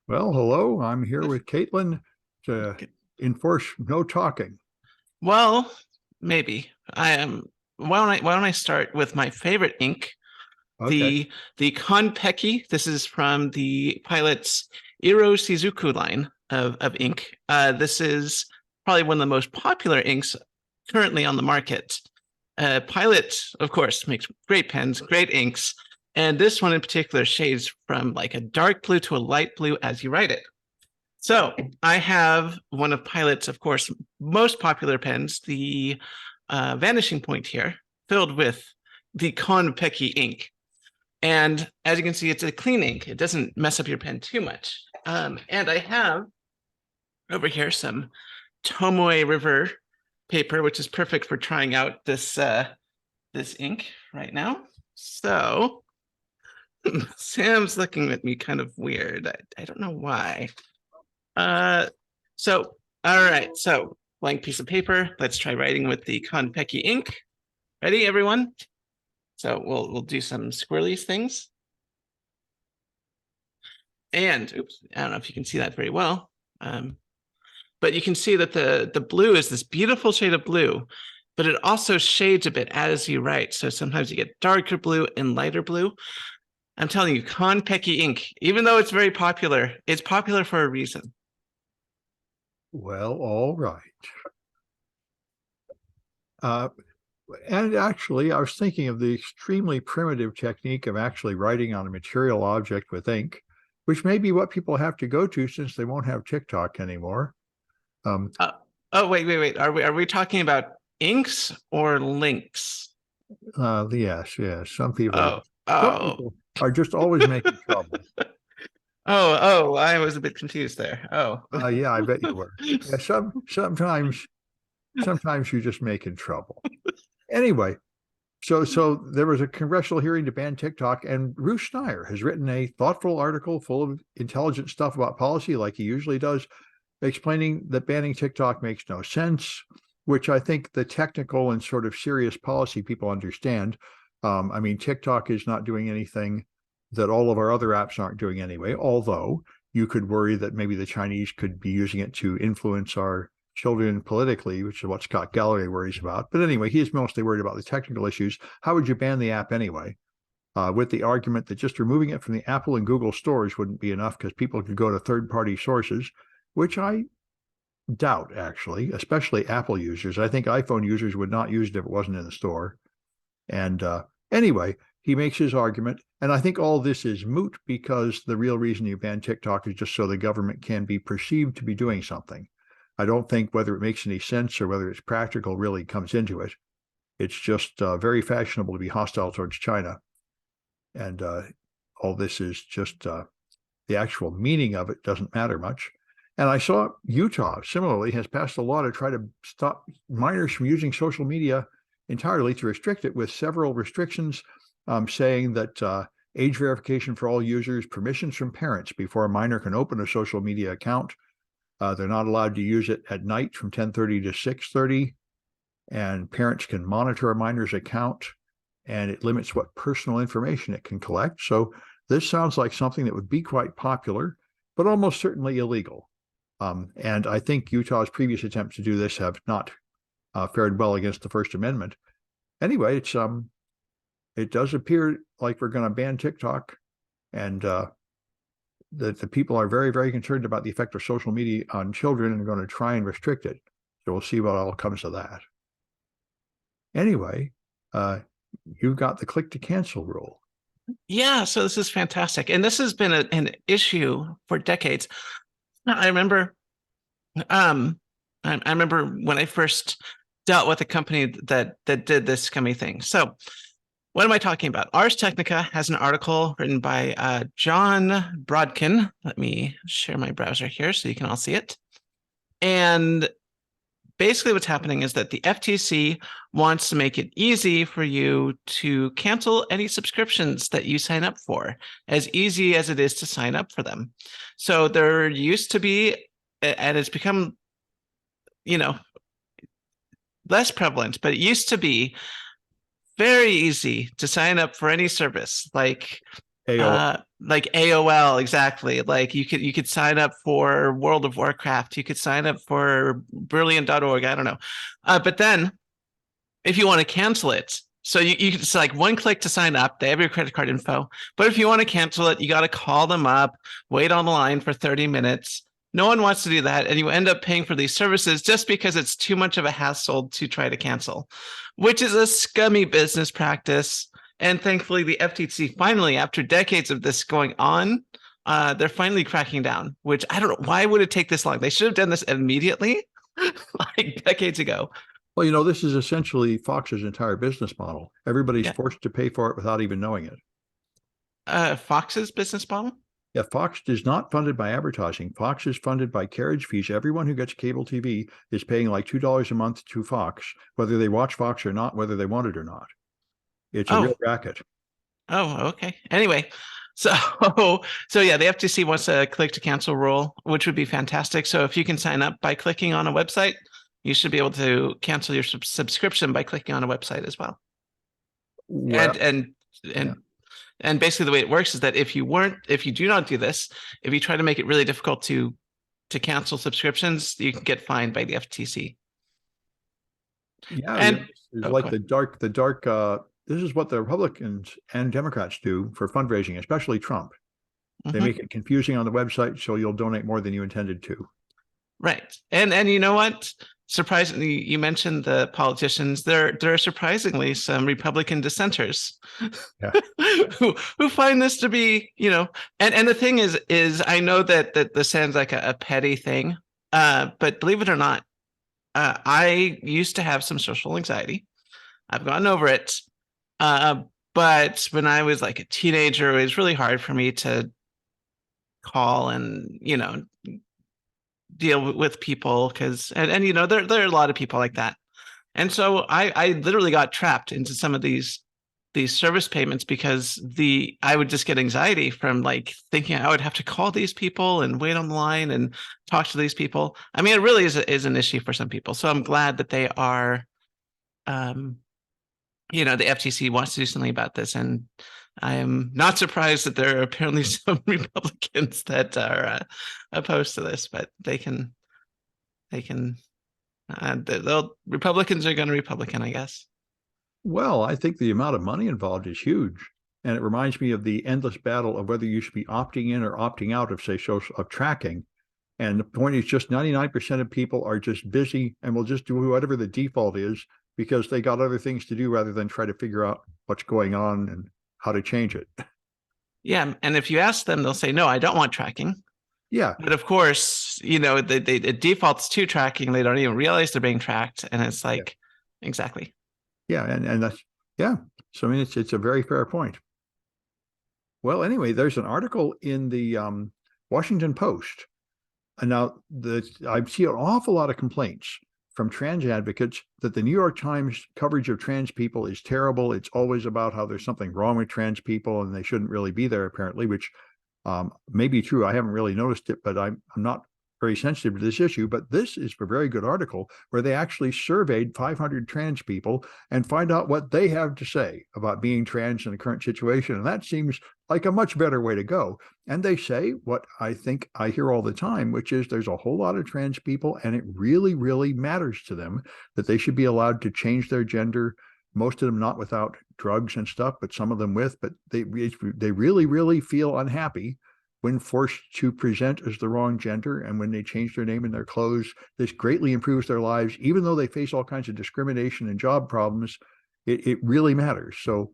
Well, hello. I'm here with Caitlin to enforce no talking. Well, maybe. I am. Why don't I start with my favorite ink, Okay. the Konpeki. This is from the Pilot's Iro Shizuku line of ink. This is probably one of the most popular inks currently on the market. Pilot, of course, makes great pens, great inks, and this one in particular shades from like a dark blue to a light blue as you write it. So I have one of Pilot's, of course, most popular pens, the Vanishing Point here, filled with the Konpeki ink. And as you can see, it's a clean ink. It doesn't mess up your pen too much. And I have over here some Tomoe River paper, which is perfect for trying out this ink right now. So Sam's looking at me kind of weird. I don't know why. Uh, so, all right. So, blank piece of paper. Let's try writing with the Konpeki ink. Ready, everyone? So we'll do some squirrely things. And oops, I don't know if you can see that very well. But you can see that the blue is this beautiful shade of blue, but it also shades a bit as you write. So sometimes you get darker blue and lighter blue. I'm telling you, Konpeki ink, even though it's very popular, it's popular for a reason. Well, all right. And actually, I was thinking of the extremely primitive technique of actually writing on a material object with ink, which may be what people have to go to since they won't have TikTok anymore. Oh, wait. Are we talking about inks or links? Yes. Some Oh, some oh, people are just always making trouble. I was a bit confused there. Oh. Yeah, I bet you were. Yeah, sometimes you're just making trouble. Anyway, so there was a congressional hearing to ban TikTok, and Ruth Schneier has written a thoughtful article full of intelligent stuff about policy, like he usually does, explaining that banning TikTok makes no sense, which I think the technical and sort of serious policy people understand. I mean, TikTok is not doing anything that all of our other apps aren't doing anyway, although you could worry that maybe the Chinese could be using it to influence our children politically, which is what Scott Galloway worries about. But anyway, he's mostly worried about the technical issues. How would you ban the app anyway? With the argument that just removing it from the Apple and Google stores wouldn't be enough because people could go to third-party sources, which I doubt, actually, especially Apple users. I think iPhone users would not use it if it wasn't in the store. And anyway, he makes his argument. And I think all this is moot because the real reason you ban TikTok is just so the government can be perceived to be doing something. I don't think whether it makes any sense or whether it's practical really comes into it. It's just very fashionable to be hostile towards China. And all this is just the actual meaning of it doesn't matter much. And I saw Utah similarly has passed a law to try to stop minors from using social media entirely, to restrict it with several restrictions, saying that age verification for all users, permissions from parents before a minor can open a social media account. They're not allowed to use it at night from 10:30 to 6:30, and parents can monitor a minor's account, and it limits what personal information it can collect. So this sounds like something that would be quite popular, but almost certainly illegal. And I think Utah's previous attempts to do this have not fared well against the First Amendment. Anyway, it does appear like we're going to ban TikTok, and that the people are very, very concerned about the effect of social media on children and are going to try and restrict it. So we'll see what all comes of that. Anyway, you've got the click to cancel rule. Yeah, so this is fantastic. And this has been an issue for decades. I remember I remember when I first dealt with a company that did this scummy thing. So what am I talking about? Ars Technica has an article written by John Brodkin. Let me share my browser here so you can all see it. And basically what's happening is that the FTC wants to make it easy for you to cancel any subscriptions that you sign up for, as easy as it is to sign up for them. So there used to be, and it's become, less prevalent, but it used to be very easy to sign up for any service like AOL. like AOL, exactly. Like you could sign up for World of Warcraft, you could sign up for brilliant.org, I don't know. But then if you want to cancel it, so you can just like one click to sign up, they have your credit card info. But if you want to cancel it, you got to call them up, wait on the line for 30 minutes. No one wants to do that. And you end up paying for these services just because it's too much of a hassle to try to cancel, which is a scummy business practice. And thankfully, the FTC finally, after decades of this going on, they're finally cracking down, which I don't know. Why would it take this long? They should have done this immediately, like decades ago. Well, this is essentially Fox's entire business model. Everybody's forced to pay for it without even knowing it. Fox's business model? Yeah, Fox is not funded by advertising. Fox is funded by carriage fees. Everyone who gets cable TV is paying like $2 a month to Fox, whether they watch Fox or not, whether they want it or not. It's a real racket. Oh, okay. Anyway, so yeah, the FTC wants a click to cancel rule, which would be fantastic. So if you can sign up by clicking on a website, you should be able to cancel your subscription by clicking on a website as well. Well, and basically the way it works is that if you do not do this, if you try to make it really difficult to cancel subscriptions, you can get fined by the FTC. Yeah, and it's like the dark. This is what the Republicans and Democrats do for fundraising, especially Trump. They make it confusing on the website, so you'll donate more than you intended to. Right, and you know what? Surprisingly, you mentioned the politicians. There are surprisingly some Republican dissenters who find this to be, and the thing is I know that this sounds like a petty thing, but believe it or not, I used to have some social anxiety. I've gotten over it, but when I was like a teenager, it was really hard for me to call and deal with people because there are a lot of people like that, and so I literally got trapped into some of these service payments because I would just get anxiety from like thinking I would have to call these people and wait on the line and talk to these people. I mean, it really is an issue for some people. So I'm glad that they are, the FTC wants to do something about this, and I am not surprised that there are apparently some Republicans that are opposed to this, but Republicans are going to Republican, I guess. Well, I think the amount of money involved is huge. And it reminds me of the endless battle of whether you should be opting in or opting out of, say, of tracking. And the point is just 99% of people are just busy and will just do whatever the default is because they got other things to do rather than try to figure out what's going on and how to change it. Yeah. And if you ask them, they'll say, no, I don't want tracking. Yeah. But of course, it defaults to tracking. They don't even realize they're being tracked. And it's like, exactly. Yeah. And that's, so I mean, it's a very fair point. Well, anyway, there's an article in the Washington Post. And now I see an awful lot of complaints from trans advocates that the New York Times coverage of trans people is terrible. It's always about how there's something wrong with trans people and they shouldn't really be there, apparently, which may be true. I haven't really noticed it, but I'm not very sensitive to this issue. But this is a very good article where they actually surveyed 500 trans people and find out what they have to say about being trans in the current situation. And that seems like a much better way to go. And they say what I think I hear all the time, which is there's a whole lot of trans people and it really, really matters to them that they should be allowed to change their gender. Most of them not without drugs and stuff, but some of them with, but they really, really feel unhappy when forced to present as the wrong gender. And when they change their name and their clothes, this greatly improves their lives, even though they face all kinds of discrimination and job problems. It really matters. So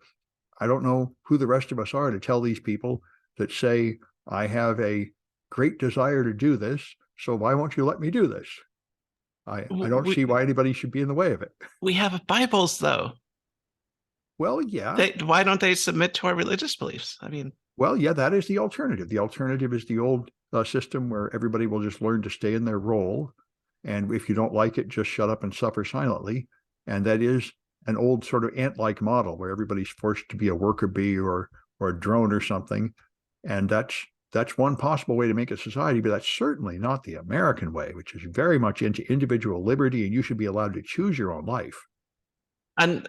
I don't know who the rest of us are to tell these people that say, I have a great desire to do this, so why won't you let me do this? I don't see why anybody should be in the way of it. We have Bibles, though. Well, yeah. Why don't they submit to our religious beliefs? I mean, well, yeah, that is the alternative. The alternative is the old system where everybody will just learn to stay in their role. And if you don't like it, just shut up and suffer silently. And that is an old sort of ant-like model where everybody's forced to be a worker bee or a drone or something. And that's one possible way to make a society, but that's certainly not the American way, which is very much into individual liberty, and you should be allowed to choose your own life. And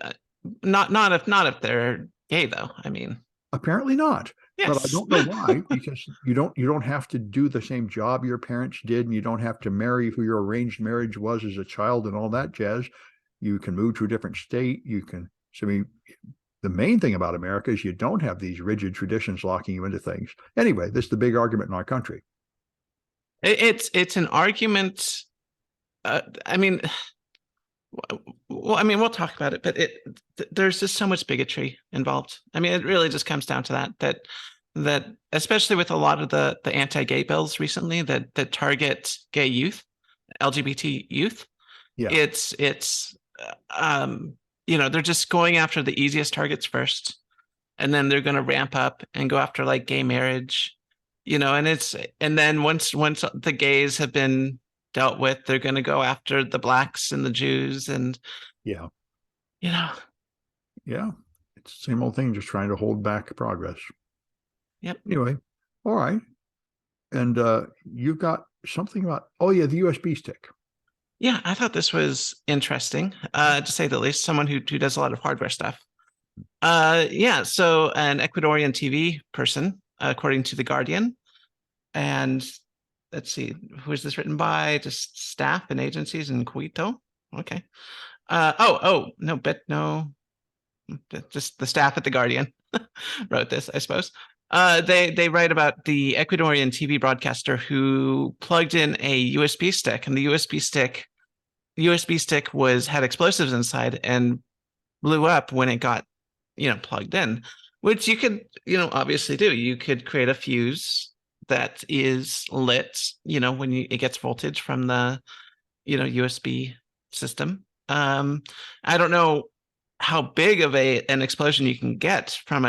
not if they're gay, though. I mean, Apparently not. But I Yes. don't know why, because you don't have to do the same job your parents did, and you don't have to marry who your arranged marriage was as a child and all that jazz. You can move to a different state. You can, so I mean, the main thing about America is you don't have these rigid traditions locking you into things. Anyway, this is the big argument in our country. It's an argument. I mean, well, I mean, we'll talk about it, but there's just so much bigotry involved. I mean, it really just comes down to that especially with a lot of the anti-gay bills recently that target gay youth, LGBT youth. Yeah. It's they're just going after the easiest targets first, and then they're going to ramp up and go after like gay marriage, and then once the gays have been dealt with, they're going to go after the blacks and the Jews, and Yeah. Yeah, It's the same old thing, just trying to hold back progress. Yep. Anyway, all right. And you've got something about, oh yeah, the USB stick. Yeah, I thought this was interesting, to say the least. Someone who does a lot of hardware stuff. So an Ecuadorian TV person, according to The Guardian, and let's see, who is this written by? Just staff and agencies in Quito. Okay. No, just the staff at The Guardian wrote this, I suppose. They write about the Ecuadorian TV broadcaster who plugged in a USB stick, and the USB stick had explosives inside and blew up when it got, plugged in, which you could, obviously do. You could create a fuse that is lit, when it gets voltage from the, USB system. I don't know how big of an explosion you can get from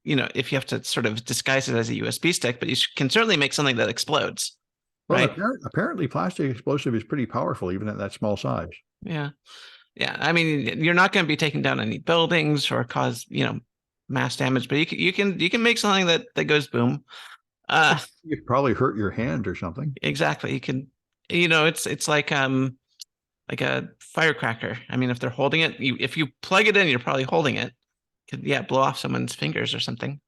if you have to sort of disguise it as a USB stick, but you can certainly make something that explodes. Well, right. Apparently plastic explosive is pretty powerful, even at that small size. Yeah. I mean, you're not going to be taking down any buildings or cause, mass damage, but you can make something that goes boom. You'd probably hurt your hand or something. Exactly. You can, it's like a firecracker. I mean, if they're holding it, if you plug it in, you're probably holding it. Could blow off someone's fingers or something.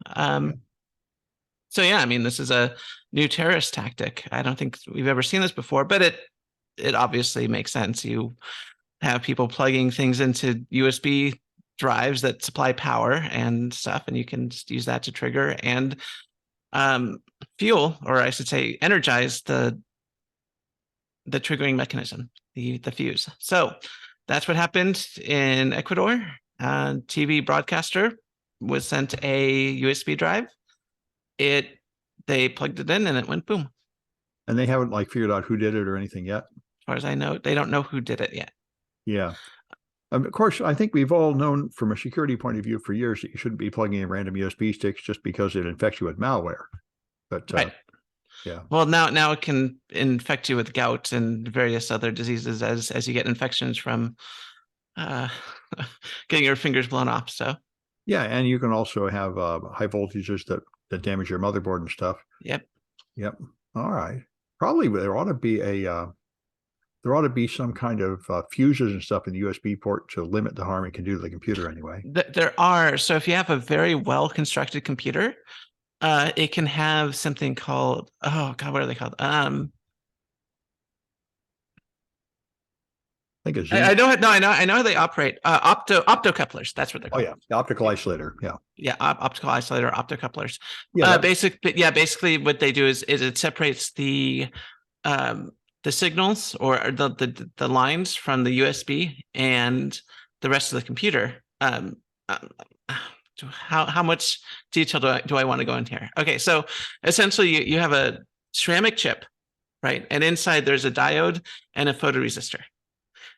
So I mean, this is a new terrorist tactic. I don't think we've ever seen this before, but it obviously makes sense. You have people plugging things into USB drives that supply power and stuff, and you can just use that to trigger and fuel, or I should say, energize the triggering mechanism, the fuse. So that's what happened in Ecuador. TV broadcaster was sent a USB drive. They plugged it in and it went boom. And they haven't figured out who did it or anything yet. As far as I know, they don't know who did it yet. Yeah. Of course, I think we've all known from a security point of view for years that you shouldn't be plugging in random USB sticks just because it infects you with malware. But right. Yeah. Well, now it can infect you with gout and various other diseases as you get infections from getting your fingers blown off. So yeah, and you can also have high voltages that damage your motherboard and stuff. Yep. All right. Probably there ought to be some kind of fuses and stuff in the USB port to limit the harm it can do to the computer anyway. There are. So if you have a very well constructed computer, it can have something called, oh God, what are they called? I think I know how they operate. Optocouplers. That's what they're called. Oh yeah, the optical isolator. Yeah. Optical isolator, optocouplers. Yeah. Basically what they do is it separates the signals or the lines from the USB and the rest of the computer. How much detail do I want to go into here? Okay, so essentially you have a ceramic chip, right? And inside there's a diode and a photoresistor.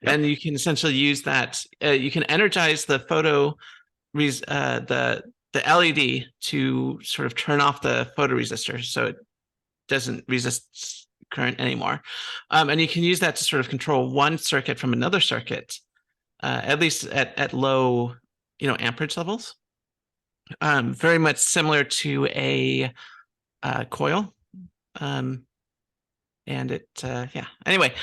Yep. And you can essentially use that. You can energize the the LED to sort of turn off the photoresistor so it doesn't resist current anymore. And you can use that to sort of control one circuit from another circuit, at least at low, amperage levels. Very much similar to a coil. And anyway,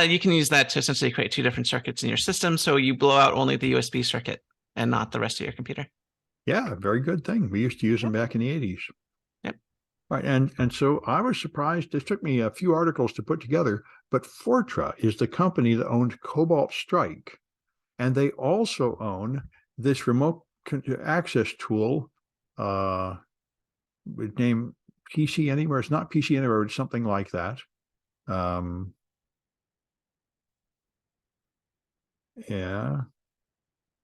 you can use that to essentially create two different circuits in your system. So you blow out only the USB circuit and not the rest of your computer. Yeah, very good thing. We used to use them back in the 80s. Yep. Right. And so I was surprised. It took me a few articles to put together, but Fortra is the company that owned Cobalt Strike. And they also own this remote access tool, with name PC Anywhere. It's not PC Anywhere, it's something like that. Yeah.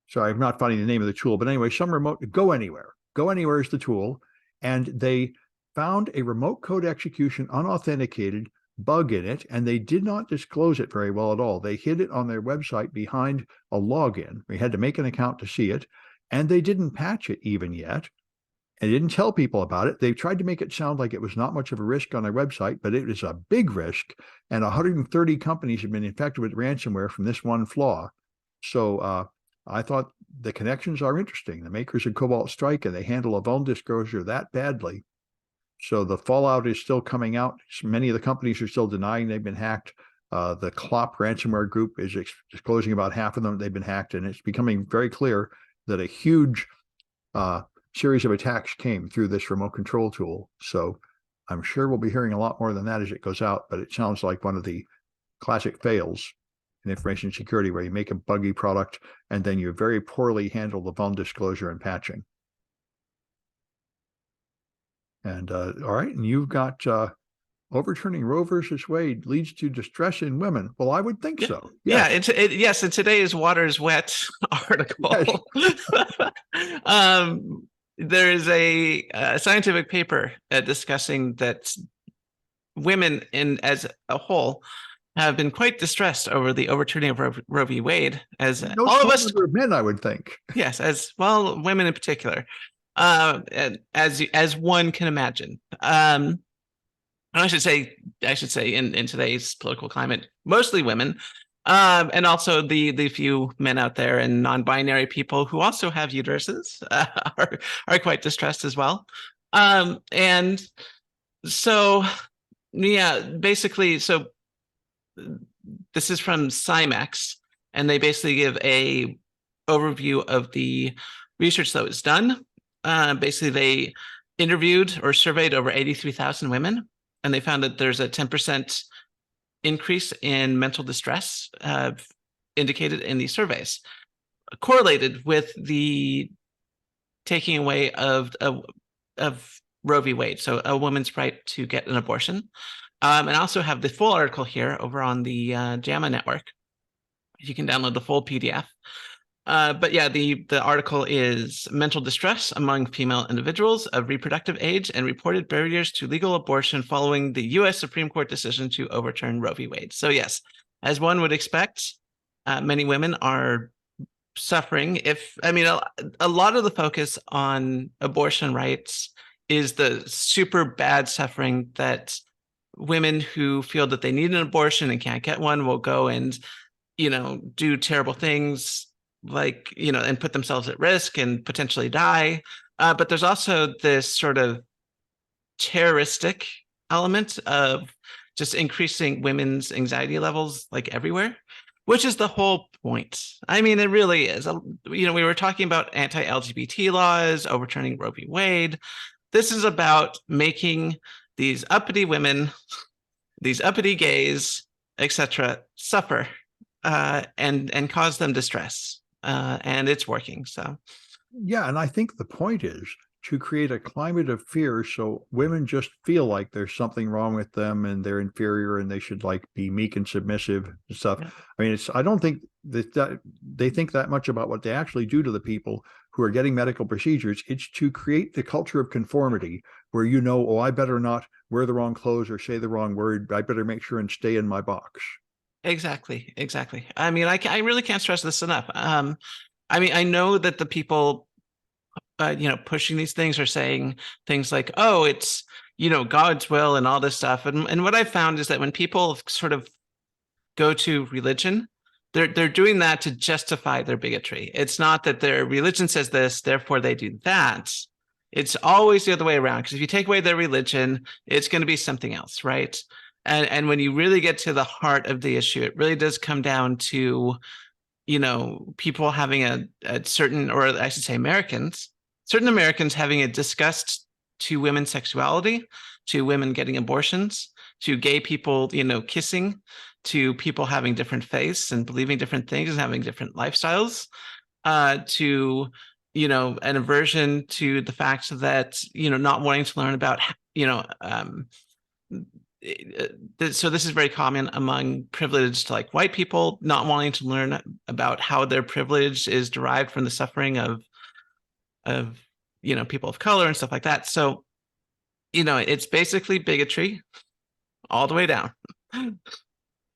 So I'm not finding the name of the tool, but anyway, some remote Go Anywhere. Go Anywhere is the tool. And they found a remote code execution unauthenticated bug in it, and they did not disclose it very well at all. They hid it on their website behind a login. We had to make an account to see it, and they didn't patch it even yet. And didn't tell people about it. They tried to make it sound like it was not much of a risk on their website, but it is a big risk. And 130 companies have been infected with ransomware from this one flaw. So I thought the connections are interesting. The makers of Cobalt Strike, and they handle a vuln disclosure that badly. So the fallout is still coming out. Many of the companies are still denying they've been hacked. The Clop ransomware group is disclosing about half of them they've been hacked, and it's becoming very clear that a huge series of attacks came through this remote control tool. So I'm sure we'll be hearing a lot more than that as it goes out, but it sounds like one of the classic fails in information security, where you make a buggy product and then you very poorly handle the vuln disclosure and patching. And all right, and you've got overturning Roe versus Wade leads to distress in women. Well, I would think so. Yes. Yeah, yes, in today's Water's Wet article. Yes. There is a scientific paper discussing that women as a whole have been quite distressed over the overturning of Roe v. Wade, as all of us men, I would think. Yes, as well, women in particular, as one can imagine. I should say in today's political climate, mostly women, and also the few men out there and non-binary people who also have uteruses are quite distressed as well. And so, yeah, basically, so this is from Cymex, and they basically give a overview of the research that was done. Basically, they interviewed or surveyed over 83,000 women, and they found that there's a 10% increase in mental distress indicated in these surveys, correlated with the taking away of Roe v. Wade, so a woman's right to get an abortion. And I also have the full article here over on the JAMA network. You can download the full PDF. But yeah, the article is mental distress among female individuals of reproductive age and reported barriers to legal abortion following the U.S. Supreme Court decision to overturn Roe v. Wade. So yes, as one would expect, many women are suffering. A lot of the focus on abortion rights is the super bad suffering that women who feel that they need an abortion and can't get one will go and, do terrible things, like, and put themselves at risk and potentially die. But there's also this sort of terroristic element of just increasing women's anxiety levels like everywhere, which is the whole point. I mean, it really is. We were talking about anti-LGBT laws, overturning Roe v. Wade. This is about making these uppity women, these uppity gays, etc., suffer and cause them distress. And it's working. So, yeah, and I think the point is to create a climate of fear, so women just feel like there's something wrong with them and they're inferior and they should like be meek and submissive and stuff. Yeah. I mean, I don't think that they think that much about what they actually do to the people who are getting medical procedures. It's to create the culture of conformity where, oh, I better not wear the wrong clothes or say the wrong word. I better make sure and stay in my box. Exactly. I mean, I really can't stress this enough. I know that the people, pushing these things are saying things like, oh, it's, God's will and all this stuff. And what I've found is that when people sort of go to religion, they're doing that to justify their bigotry. It's not that their religion says this, therefore they do that. It's always the other way around. Because if you take away their religion, it's going to be something else, right? And when you really get to the heart of the issue, it really does come down to, people having a certain, or I should say Americans, certain Americans having a disgust to women's sexuality, to women getting abortions, to gay people, kissing, to people having different faiths and believing different things and having different lifestyles, to an aversion to the fact that not wanting to learn about so this is very common among privileged white people, not wanting to learn about how their privilege is derived from the suffering of people of color and stuff like that. So it's basically bigotry all the way down.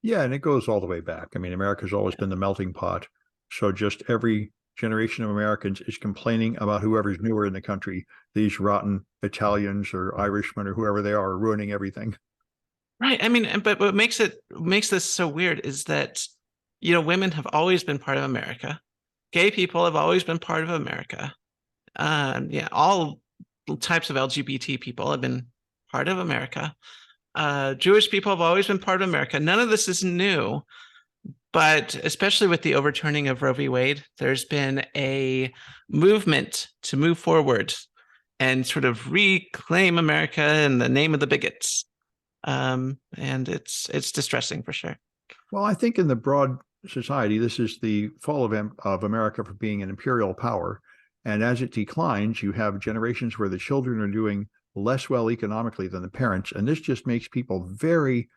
Yeah, and it goes all the way back. I mean, America's always been the melting pot. So just every generation of Americans is complaining about whoever's newer in the country. These rotten Italians or Irishmen or whoever they are ruining everything. Right. I mean, but what makes this so weird is that, women have always been part of America. Gay people have always been part of America. All types of LGBT people have been part of America. Jewish people have always been part of America. None of this is new, but especially with the overturning of Roe v. Wade, there's been a movement to move forward and sort of reclaim America in the name of the bigots. And it's distressing for sure. Well, I think in the broad society, this is the fall of America from being an imperial power. And as it declines, you have generations where the children are doing less well economically than the parents. And this just makes people very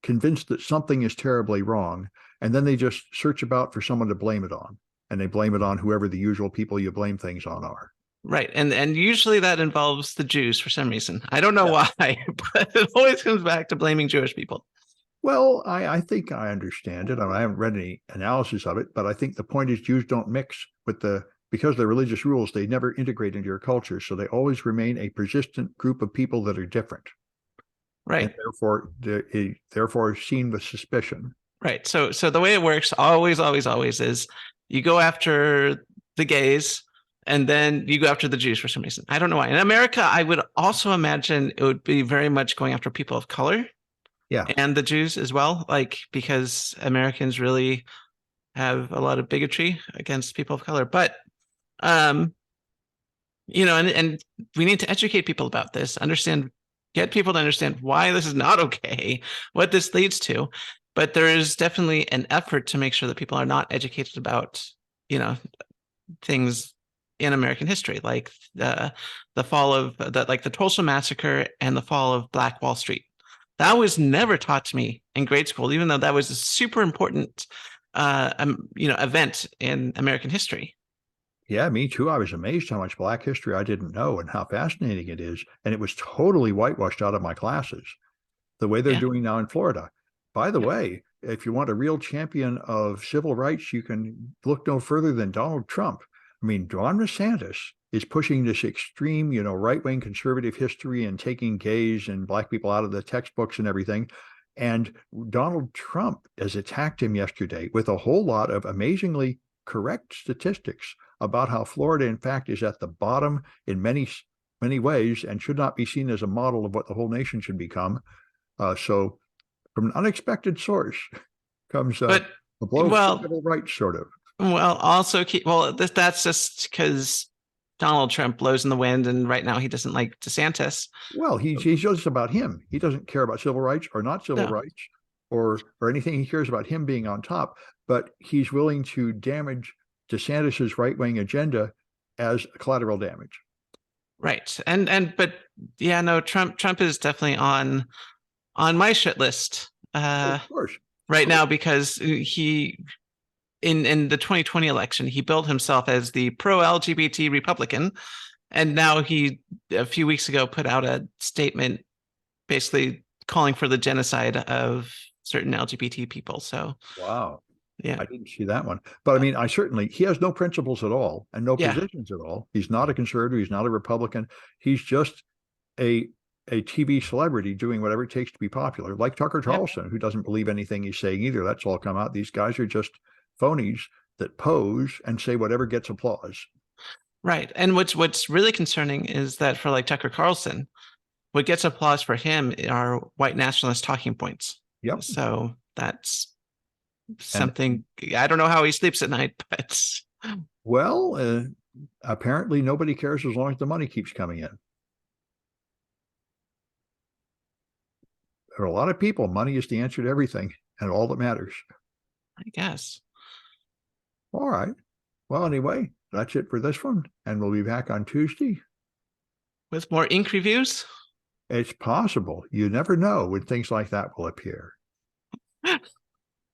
convinced that something is terribly wrong. And then they just search about for someone to blame it on. And they blame it on whoever the usual people you blame things on are. Right. And usually that involves the Jews for some reason. I don't know why, but it always comes back to blaming Jewish people. Well, I think I understand it. I haven't read any analysis of it, but I think the point is Jews don't mix with because they're religious rules, they never integrate into your culture. So they always remain a persistent group of people that are different. Right. And therefore seen with suspicion. Right. So the way it works always is you go after the gays, and then you go after the Jews for some reason. I don't know why. In America, I would also imagine it would be very much going after people of color. Yeah. And the Jews as well, because Americans really have a lot of bigotry against people of color. But, and we need to educate people about this, get people to understand why this is not okay, what this leads to. But there is definitely an effort to make sure that people are not educated about, things in American history, like the fall of the Tulsa Massacre and the fall of Black Wall Street. That was never taught to me in grade school, even though that was a super important, event in American history. Yeah, me too. I was amazed how much Black history I didn't know and how fascinating it is. And it was totally whitewashed out of my classes, the way they're doing now in Florida. By the way, if you want a real champion of civil rights, you can look no further than Donald Trump. I mean, Ron DeSantis is pushing this extreme, right-wing conservative history and taking gays and Black people out of the textbooks and everything. And Donald Trump has attacked him yesterday with a whole lot of amazingly correct statistics about how Florida, in fact, is at the bottom in many, many ways and should not be seen as a model of what the whole nation should become. So from an unexpected source comes a blow for civil rights, sort of. Well, also that's just because Donald Trump blows in the wind, and right now he doesn't like DeSantis. Well, he's just about him. He doesn't care about civil rights or not civil rights or anything. He cares about him being on top, but he's willing to damage DeSantis's right-wing agenda as collateral damage. Right. Trump is definitely on my shit list. Of course. Right now, because he in the 2020 election, he billed himself as the pro-LGBT Republican. And now he, a few weeks ago, put out a statement basically calling for the genocide of certain LGBT people. So, wow. Yeah. I didn't see that one. But I mean, he has no principles at all and no positions at all. He's not a conservative. He's not a Republican. He's just a TV celebrity doing whatever it takes to be popular, like Tucker Carlson, who doesn't believe anything he's saying either. That's all come out. These guys are just phonies that pose and say whatever gets applause. Right. And what's really concerning is that for Tucker Carlson, what gets applause for him are white nationalist talking points. Yep. So that's something. I don't know how he sleeps at night, but apparently nobody cares as long as the money keeps coming in. For a lot of people, money is the answer to everything and all that matters. I guess. All right. Well, anyway, that's it for this one. And we'll be back on Tuesday. With more ink reviews? It's possible. You never know when things like that will appear.